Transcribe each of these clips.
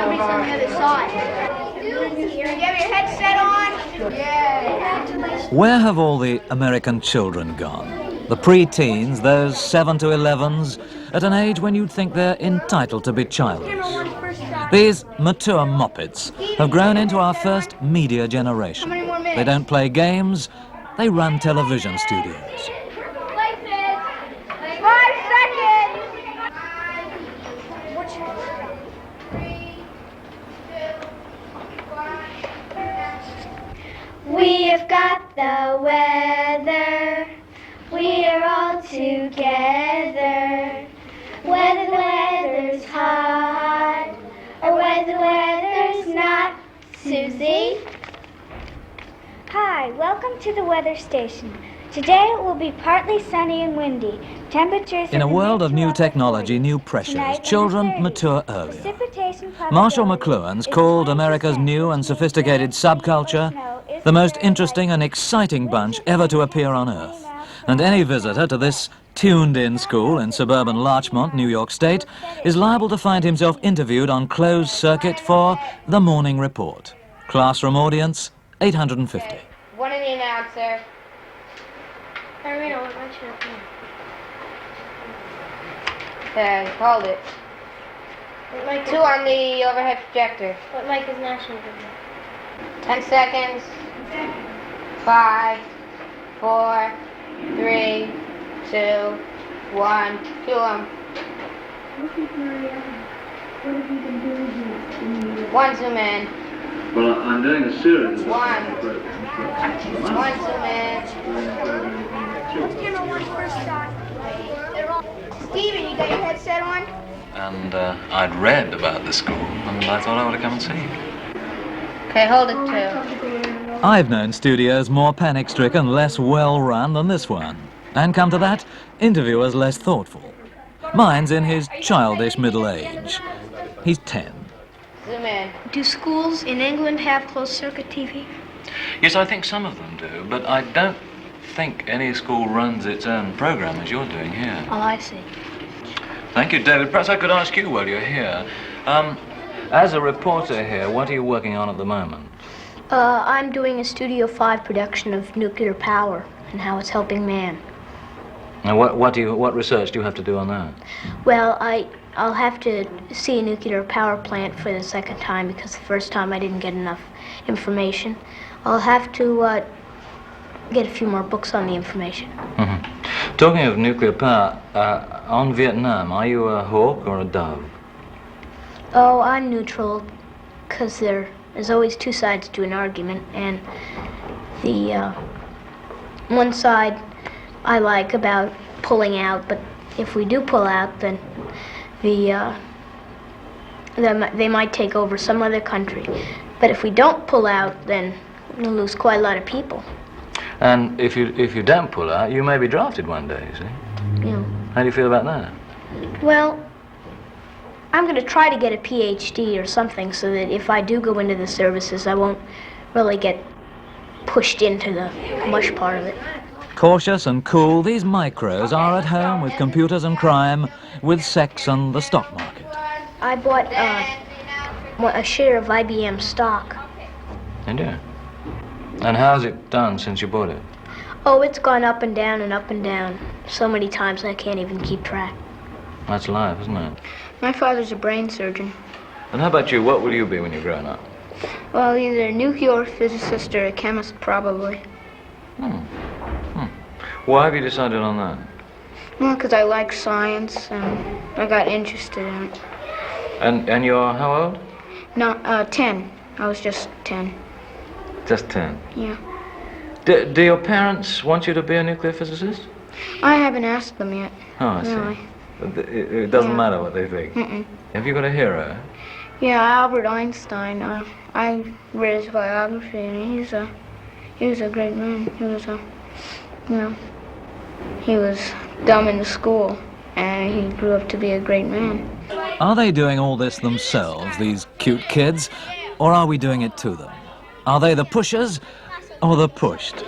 Somebody's on the other side. You have your headset on? Yeah. Where have all the American children gone? The pre-teens, those 7 to 11s, at an age when you'd think they're entitled to be childish. These mature moppets have grown into our first media generation. They don't play games, they run television studios. 5 seconds! We have got the weather, we are all together. Whether the weather's hot or whether the weather's not. Susie? Hi, welcome to the weather station. Today it will be partly sunny and windy. Temperatures In a world of new technology, new pressures, children mature earlier. Marshall McLuhan's called America's new and sophisticated subculture the most interesting and exciting bunch ever to appear on Earth. And any visitor to this tuned-in school in suburban Larchmont, New York State, is liable to find himself interviewed on closed circuit for The Morning Report. Classroom audience, 850. One in the announcer. There, hold it. 2 on the overhead projector. What mic is national? 10 seconds. 5, 4, 3, 2, 1. Cue 'em. One zoom in. Well, I'm doing a series of... One zoom in. Steven, you got your headset on? And I'd read about the school, and I thought I ought to come and see you. Okay, hold it too. I've known studios more panic-stricken, less well-run than this one. And come to that, interviewers less thoughtful. Mine's in his childish middle age. He's 10. Zoom in. Do schools in England have closed-circuit TV? Yes, I think some of them do, but I don't think any school runs its own program as you're doing here. Oh, I see. Thank you, David. Perhaps I could ask you while you're here. As a reporter here, what are you working on at the moment? I'm doing a Studio 5 production of nuclear power and how it's helping man. Now, what research do you have to do on that? Well, I'll have to see a nuclear power plant for the second time because the first time I didn't get enough information. I'll have to get a few more books on the information. Mm-hmm. Talking of nuclear power, on Vietnam, are you a hawk or a dove? Oh, I'm neutral because there's always 2 sides to an argument, and the one side I like about pulling out, but if we do pull out, then they might take over some other country. But if we don't pull out, then we'll lose quite a lot of people. And if you don't pull out, you may be drafted one day, you see? Yeah. How do you feel about that? Well, I'm going to try to get a PhD or something so that if I do go into the services, I won't really get pushed into the mush part of it. Cautious and cool, these micros are at home with computers and crime, with sex and the stock market. I bought a share of IBM stock. Did you? And how's it done since you bought it? Oh, it's gone up and down and up and down so many times I can't even keep track. That's life, isn't it? My father's a brain surgeon. And how about you? What will you be when you're grown up? Well, either a nuclear physicist or a chemist, probably. Why have you decided on that? Well, because I like science and I got interested in it. And you're how old? No, 10. I was just 10. Just 10. Yeah. Do your parents want you to be a nuclear physicist? I haven't asked them yet. Oh, I see. Really. It doesn't matter what they think. Mm-mm. Have you got a hero? Yeah, Albert Einstein. I read his biography, and he was a great man. He was dumb in the school, and he grew up to be a great man. Are they doing all this themselves, these cute kids, or are we doing it to them? Are they the pushers or the pushed?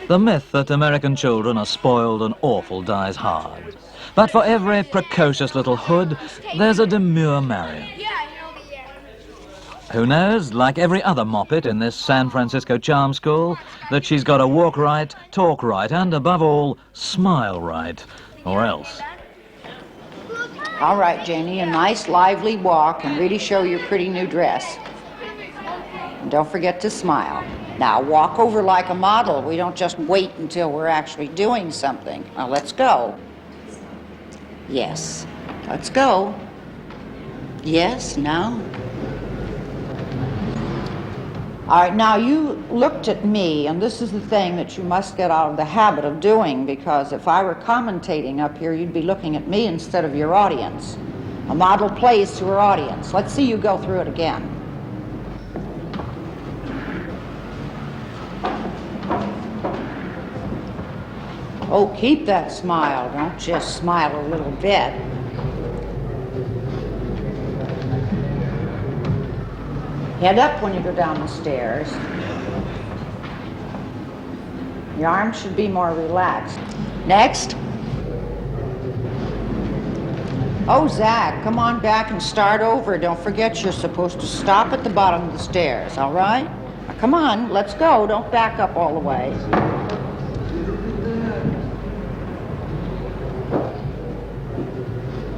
The myth that American children are spoiled and awful dies hard. But for every precocious little hood, there's a demure Marion. Who knows, like every other moppet in this San Francisco charm school, that she's got to walk right, talk right, and above all, smile right, or else. All right, Janie, a nice lively walk and really show your pretty new dress. And don't forget to smile. Now walk over like a model. We don't just wait until we're actually doing something. Now let's go. Yes, let's go. Yes, now. All right, now you looked at me, and this is the thing that you must get out of the habit of doing, because if I were commentating up here, you'd be looking at me instead of your audience. A model plays to her audience. Let's see you go through it again. Oh, keep that smile. Don't just smile a little bit. Head up when you go down the stairs. Your arms should be more relaxed. Next. Oh, Zach, come on back and start over. Don't forget you're supposed to stop at the bottom of the stairs, all right? Now, come on, let's go. Don't back up all the way.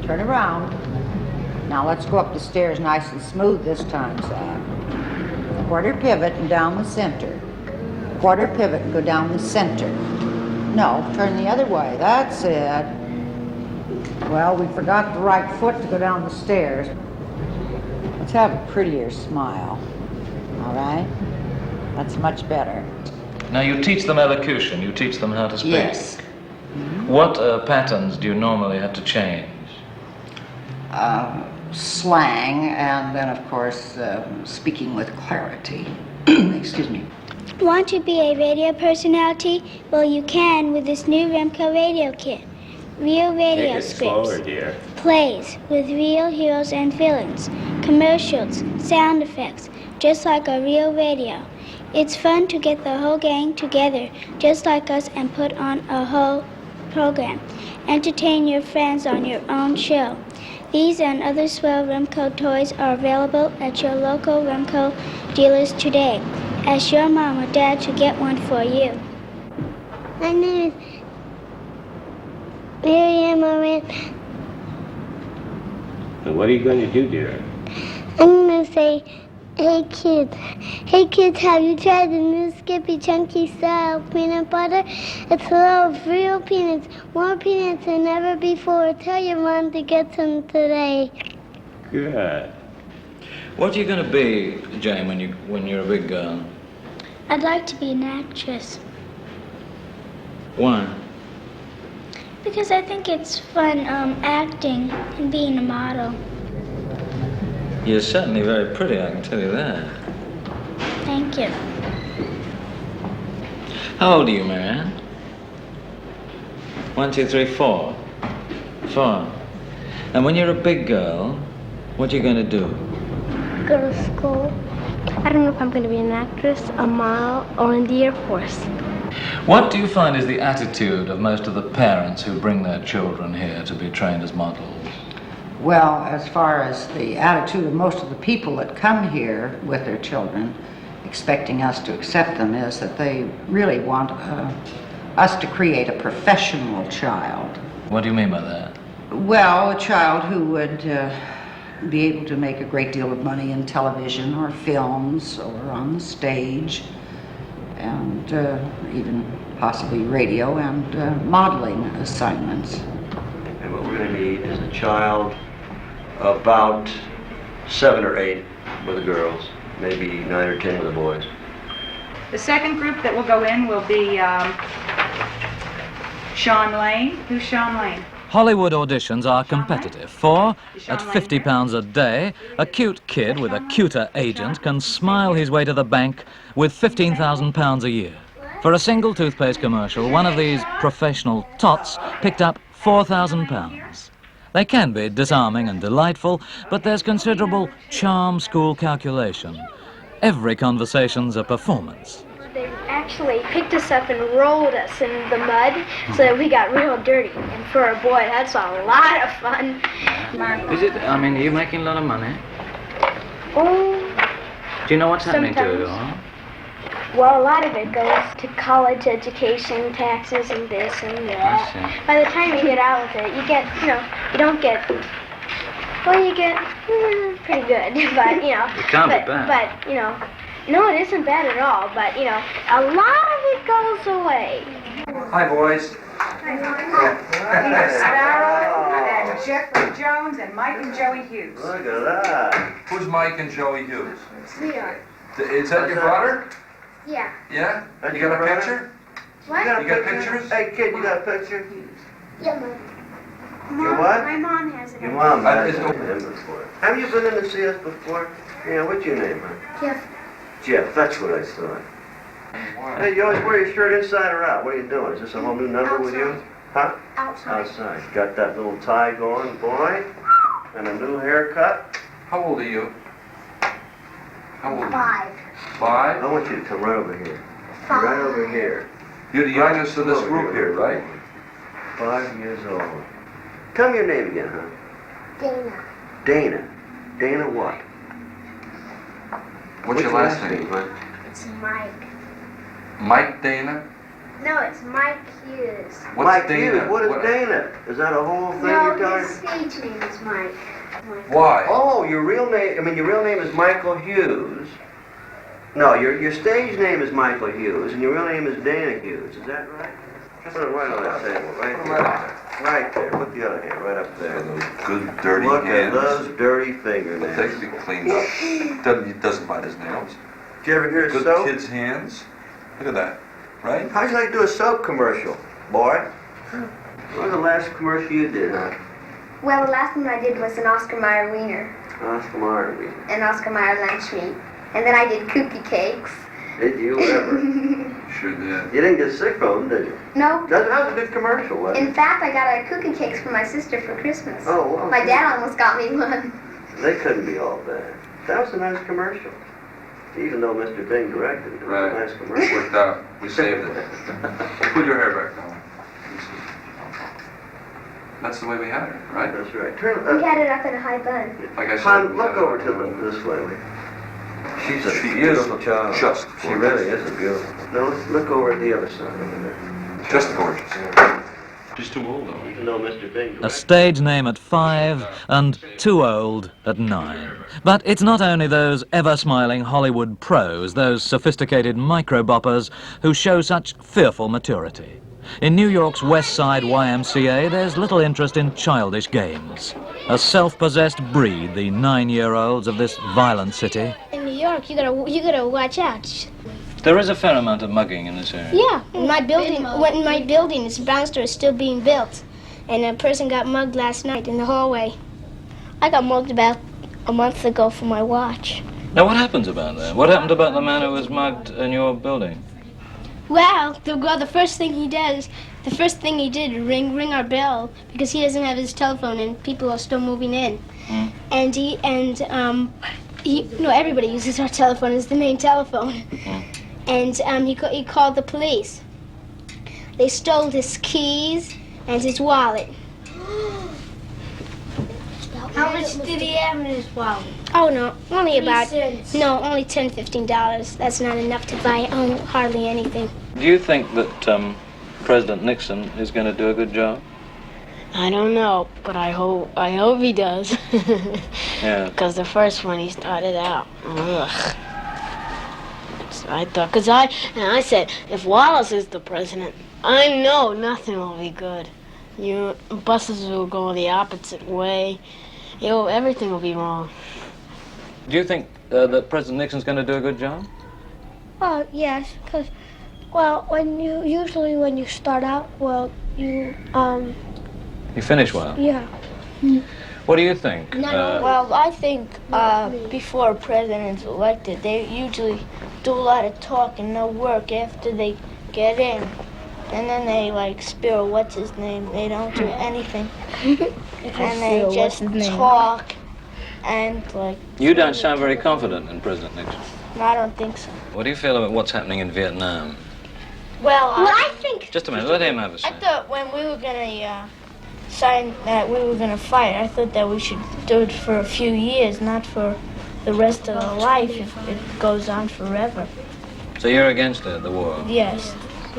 Turn around. Now let's go up the stairs nice and smooth this time, Zach. Quarter pivot and down the center. Quarter pivot and go down the center. No, turn the other way. That's it. Well, we forgot the right foot to go down the stairs. Let's have a prettier smile. All right? That's much better. Now you teach them elocution, you teach them how to speak. Yes. What patterns do you normally have to change? Slang, and then, of course, speaking with clarity. Excuse me. Want to be a radio personality? Well, you can with this new Remco radio kit. Real radio Take it scripts, slower, dear. plays with real heroes and villains, commercials, sound effects, just like a real radio. It's fun to get the whole gang together, just like us, and put on a whole program. Entertain your friends on your own show. These and other swell Remco toys are available at your local Remco dealers today. Ask your mom or dad to get one for you. My name is Miriam Moran. And what are you going to do, dear? I'm going to say, hey kids. Hey kids, have you tried the new Skippy Chunky style peanut butter? It's full of real peanuts, more peanuts than ever before. Tell your mom to get some today. Good. What are you going to be, Jane, when you're a big girl? I'd like to be an actress Why? because I think it's fun acting and being a model. You're certainly very pretty, I can tell you that. Thank you. How old are you, Marianne? 1, 2, 3, 4. 4. And when you're a big girl, what are you going to do? Go to school. I don't know if I'm going to be an actress, a model, or in the Air Force. What do you find is the attitude of most of the parents who bring their children here to be trained as models? Well, as far as the attitude of most of the people that come here with their children, expecting us to accept them, is that they really want us to create a professional child. What do you mean by that? Well, a child who would be able to make a great deal of money in television or films or on the stage, and even possibly radio and modeling assignments. And what we're going to need is a child about 7 or 8 with the girls, maybe 9 or 10 with the boys. The second group that will go in will be Sean Lane. Who's Sean Lane? Hollywood auditions are competitive, for at £50 a day, a cute kid with a cuter agent can smile his way to the bank with £15,000 a year. For a single toothpaste commercial, one of these professional tots picked up £4,000. They can be disarming and delightful, but there's considerable charm school calculation. Every conversation's a performance. They actually picked us up and rolled us in the mud so that we got real dirty. And for a boy, that's a lot of fun. Is it, I mean, are you making a lot of money? Oh, Do you know what's happening to it sometimes. all? Well, a lot of it goes to college education, taxes, and this and that. I see. By the time you get out with it, you get, you don't get, well, you get pretty good, but, It can't be bad. But, no, it isn't bad at all, but, a lot of it goes away. Hi, boys. Sparrow and Jeffrey Jones and Mike and Joey Hughes. Look at that. Who's Mike and Joey Hughes? We are. Is that your brother? Yeah. Yeah? That's You your got a brother? picture? What? You got pictures? Hey, kid, you got a picture? Yeah, Mom. Your what? My mom has it. Your mom has it's- him before. Have you been in to see us before? Yeah, what's your name, huh? Jeff. Jeff, that's what I thought. Hey, you always wear your shirt inside or out? What are you doing? Is this a whole new number with you? Huh? Outside. Outside. Got that little tie going, boy, and a new haircut. How old are you? How old are you? 5. 5? I want you to come right over here. 5. Right over here. You're the youngest of this Over group here, right? 5 years old. Tell me your name again, huh? Dana. Dana. Dana what? What's your last name? huh? It's Mike. Mike Dana? No, it's Mike Hughes. What's Mike Dana? Hughes. What is Dana? Is that a whole thing No, you're telling his me? stage name is Mike. Why? Oh, your real name, your real name is Michael Hughes. No, your stage name is Michael Hughes, and your real name is Dana Hughes. Is that right? Put it right on that table, right Put 'em there. right on Right there. Put the other hand right up there. Those good dirty Look hands. at those dirty But they fingernails. can be cleaned up. He doesn't bite his nails. Did you ever hear of Good soap? kid's hands. Look at that. Right? How'd you like to do a soap commercial, boy? What was the last commercial you did, huh? Well, the last one I did was an Oscar Mayer wiener Oscar Mayer. and Oscar Mayer lunch meat. And then I did cookie cakes. Did you ever? Sure did. You didn't get sick from them, did you? No. That was a good commercial, wasn't In it? fact, I got a cookie cakes for my sister for Christmas. Oh, well. My dad almost got me one. They couldn't be all bad. That was a nice commercial. Even though Mr. Bing directed it, it was Right. a nice It commercial. worked out. We saved it. Put your hair back down. That's the way we had her, right? That's right. Turn, We had it up in a high bun. Like I said. Hon, we look had it over up. to this way. She's a She beautiful is child. just She gorgeous. really is a beautiful. No, look over at the other side over there. Just gorgeous. She's too old, though. Even though Mr. Bing A directed stage name at 5 and too old at 9. But it's not only those ever-smiling Hollywood pros, those sophisticated micro-boppers, who show such fearful maturity. In New York's West Side YMCA, there's little interest in childish games. A self-possessed breed, the 9-year-olds of this violent city. In New York, you gotta watch out. There is a fair amount of mugging in this area. Yeah, in my building, this brownstone is still being built, and a person got mugged last night in the hallway. I got mugged about a month ago for my watch. Now, what happens about that? What happened about the man who was mugged in your building? Well, the first thing he did, ring our bell because he doesn't have his telephone and people are still moving in. And everybody uses our telephone as the main telephone. And he called the police. They stole his keys and his wallet. How much did he have in his wallet? Oh no, only about cents. only $10, $15. That's not enough to buy hardly anything. Do you think that President Nixon is going to do a good job? I don't know, but I hope he does. Yeah. Because the first one he started out, ugh. So I thought, I said, if Wallace is the president, I know nothing will be good. Buses will go the opposite way. Everything will be wrong. Do you think that President Nixon's going to do a good job? Oh, yes, because, when you start out, you finish well. yeah. What do you think? Well, I think before a president's elected, they usually do a lot of talk and no work after they get in. And then they, spill what's his name. They don't do anything. And they just talk and, You don't sound very confident in President Nixon. I don't think so. What do you feel about what's happening in Vietnam? Well, I think Just a minute, let him have a I say. thought when we were gonna sign that we were gonna fight, I thought that we should do it for a few years, not for the rest of our life if it goes on forever. So you're against the war? Yes.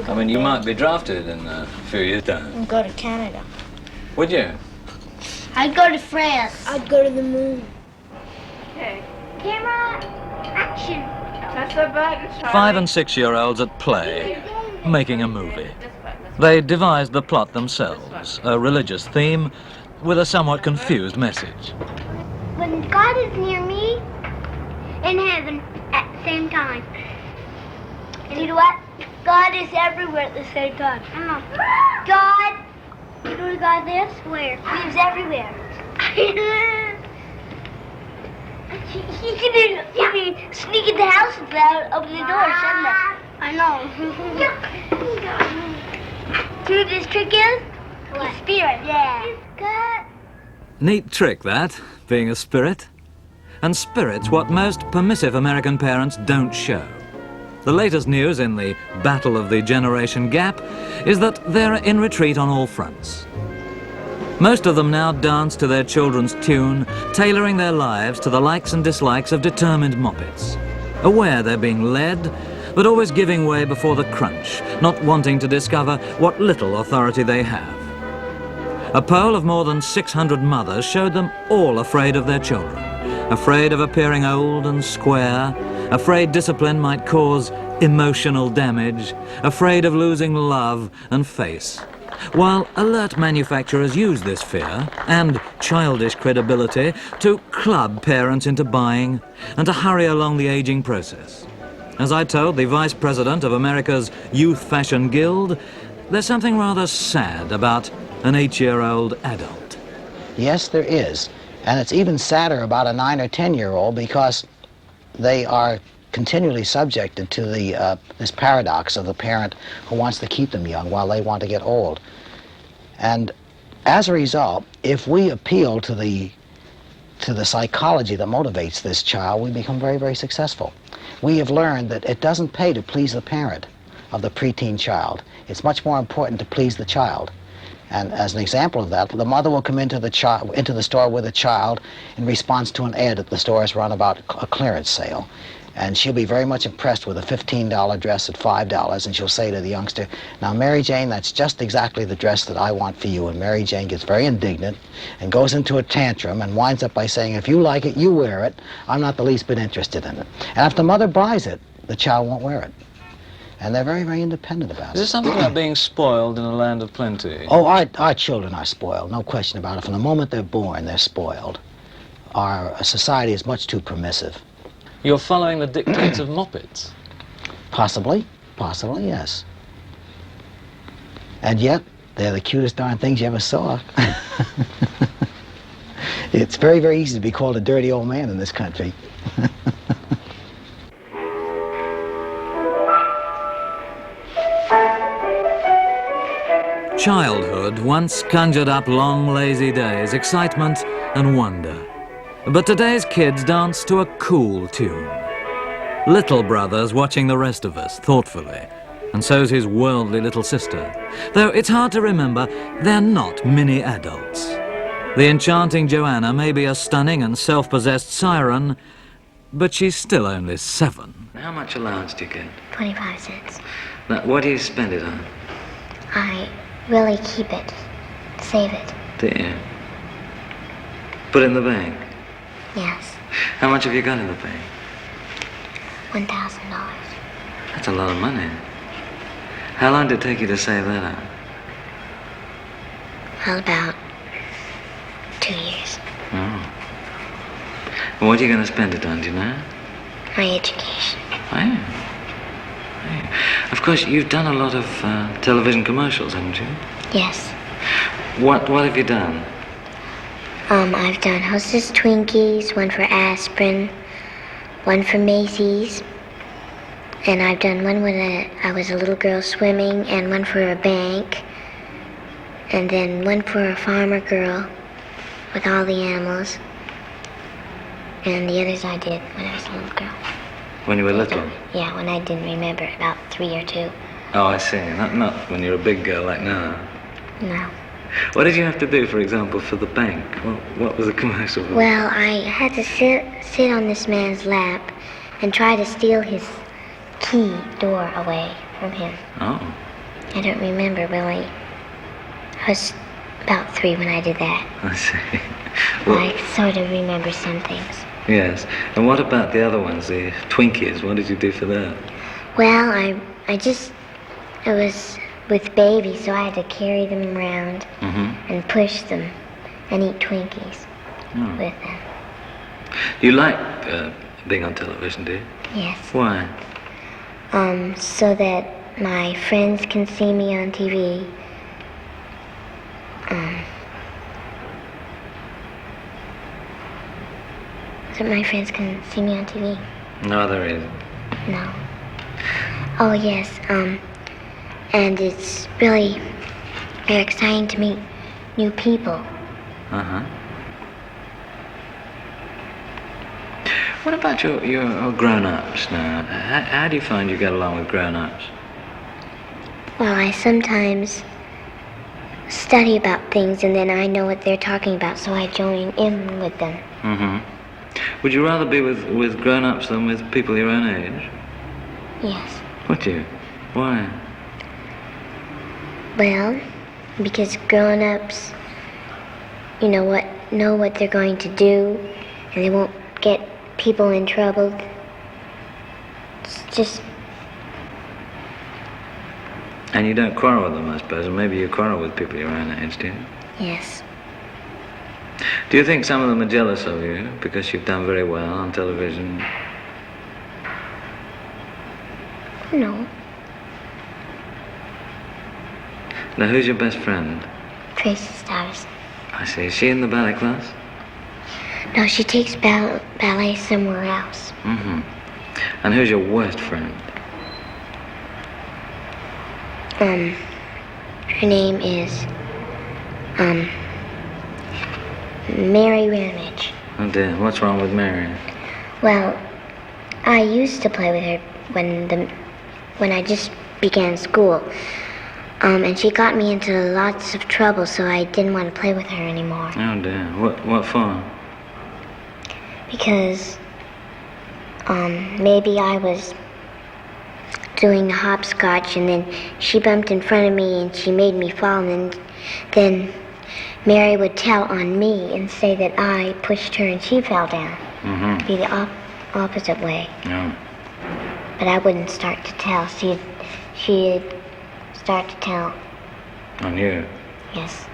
I mean, you might be drafted in a few years' time. And go to Canada. Would you? I'd go to France. I'd go to the moon. Okay. Camera, action. That's the button, Charlie. 5 and 6-year-olds at play, making a movie. They devised the plot themselves, a religious theme with a somewhat confused message. When God is near me in heaven at the same time. And you know what? God is everywhere at the same time. God, you know where God lives? Where? He lives everywhere. He can sneak in the house without opening the door, shouldn't it? I know. See what this trick is? What? Spirit. Yeah. God. Neat trick, that, being a spirit. And spirit's what most permissive American parents don't show. The latest news in the battle of the generation gap is that they're in retreat on all fronts. Most of them now dance to their children's tune, tailoring their lives to the likes and dislikes of determined moppets. Aware they're being led, but always giving way before the crunch, not wanting to discover what little authority they have. A poll of more than 600 mothers showed them all afraid of their children, afraid of appearing old and square, afraid discipline might cause emotional damage, afraid of losing love and face. While alert manufacturers use this fear and childish credibility to club parents into buying and to hurry along the aging process. As I told the vice president of America's Youth Fashion Guild, there's something rather sad about an 8-year-old adult. Yes, there is. And it's even sadder about a 9 or 10-year-old because they are continually subjected to this paradox of the parent who wants to keep them young while they want to get old. And as a result, if we appeal to the psychology that motivates this child, we become very, very successful. We have learned that it doesn't pay to please the parent of the preteen child. It's much more important to please the child. And as an example of that, the mother will come into the store with a child in response to an ad that the store has run about a clearance sale. And she'll be very much impressed with a $15 dress at $5, and she'll say to the youngster, "Now, Mary Jane, that's just exactly the dress that I want for you." And Mary Jane gets very indignant and goes into a tantrum and winds up by saying, "If you like it, you wear it. I'm not the least bit interested in it." And if the mother buys it, the child won't wear it. And they're very, very independent about it. Is there something about being spoiled in a land of plenty? Oh, our children are spoiled, no question about it. From the moment they're born, they're spoiled. Our society is much too permissive. You're following the dictates of moppets? Possibly, yes. And yet, they're the cutest darn things you ever saw. It's very, very easy to be called a dirty old man in this country. Childhood once conjured up long, lazy days, excitement and wonder. But today's kids dance to a cool tune. Little brother's watching the rest of us thoughtfully, and so's his worldly little sister. Though it's hard to remember, they're not mini adults. The enchanting Joanna may be a stunning and self-possessed siren, but she's still only 7. How much allowance do you get? 25 cents. Now, what do you spend it on? I really keep it, save it. Do you? Put it in the bank? Yes, How much have you got in the bank? $1,000. That's a lot of money. How long did it take you to save that up? Well, about 2 years. Oh. Well, what are you going to spend it on, do you know? My education. Oh, yeah. Oh, yeah. Of course, you've done a lot of television commercials, haven't you? Yes. What have you done? I've done Hostess Twinkies, one for aspirin, one for Macy's, and I've done one when I was a little girl swimming, and one for a bank, and then one for a farmer girl with all the animals, and the others I did when I was a little girl. When you were little? Yeah, when I didn't remember, about 3 or 2. Oh, I see. Not when you're a big girl like now. No. What did you have to do, for example, for the bank? What was the commercial for? Well, I had to sit on this man's lap and try to steal his key door away from him. Oh. I don't remember really. I was about 3 when I did that. I see. Well, I sort of remember some things. Yes. And what about the other ones, the Twinkies? What did you do for that? Well, I was with babies, so I had to carry them around and push them and eat Twinkies with them. You like being on television, do you? Yes. Why? So that my friends can see me on TV. So my friends can see me on TV. No, there isn't. No. Oh, yes, and it's really very exciting to meet new people. What about your grown-ups now? How do you find you get along with grown-ups? Well, I sometimes study about things and then I know what they're talking about, so I join in with them. Would you rather be with grown-ups than with people your own age? Yes. Would you? Why? Well, because grown-ups, know what they're going to do, and they won't get people in trouble. It's just... And you don't quarrel with them, I suppose, and maybe you quarrel with people your own age, do you? Yes. Do you think some of them are jealous of you because you've done very well on television? No. Now, who's your best friend? Tracy Stars. I see. Is she in the ballet class? No, she takes ballet somewhere else. And who's your worst friend? Her name is, Mary Ramage. Oh dear, what's wrong with Mary? Well, I used to play with her when I just began school. And she got me into lots of trouble, so I didn't want to play with her anymore. Oh dear, what for? Because, maybe I was doing the hopscotch and then she bumped in front of me and she made me fall, and then Mary would tell on me and say that I pushed her and she fell down. Be the opposite way. But I wouldn't start to tell. She'd start to tell. On you? Yes.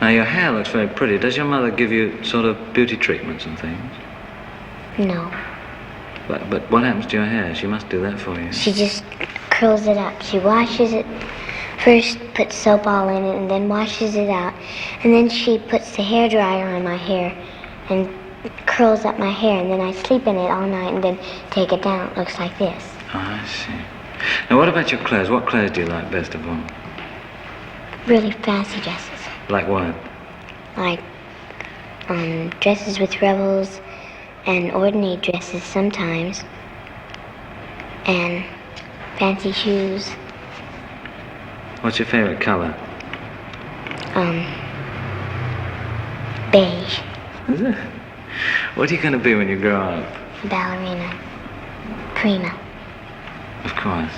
Now your hair looks very pretty. Does your mother give you sort of beauty treatments and things? No. But what happens to your hair? She must do that for you. She just curls it up. She washes it, first puts soap all in it and then washes it out. And then she puts the hairdryer on my hair and curls up my hair, and then I sleep in it all night and then take it down. It looks like this. Oh, I see. Now what about your clothes? What clothes do you like best of all? Really fancy dresses. Like what? Like, dresses with ruffles and ordinary dresses sometimes. And fancy shoes. What's your favorite color? Beige. Is it? What are you going to be when you grow up? Ballerina. Prima. Of course.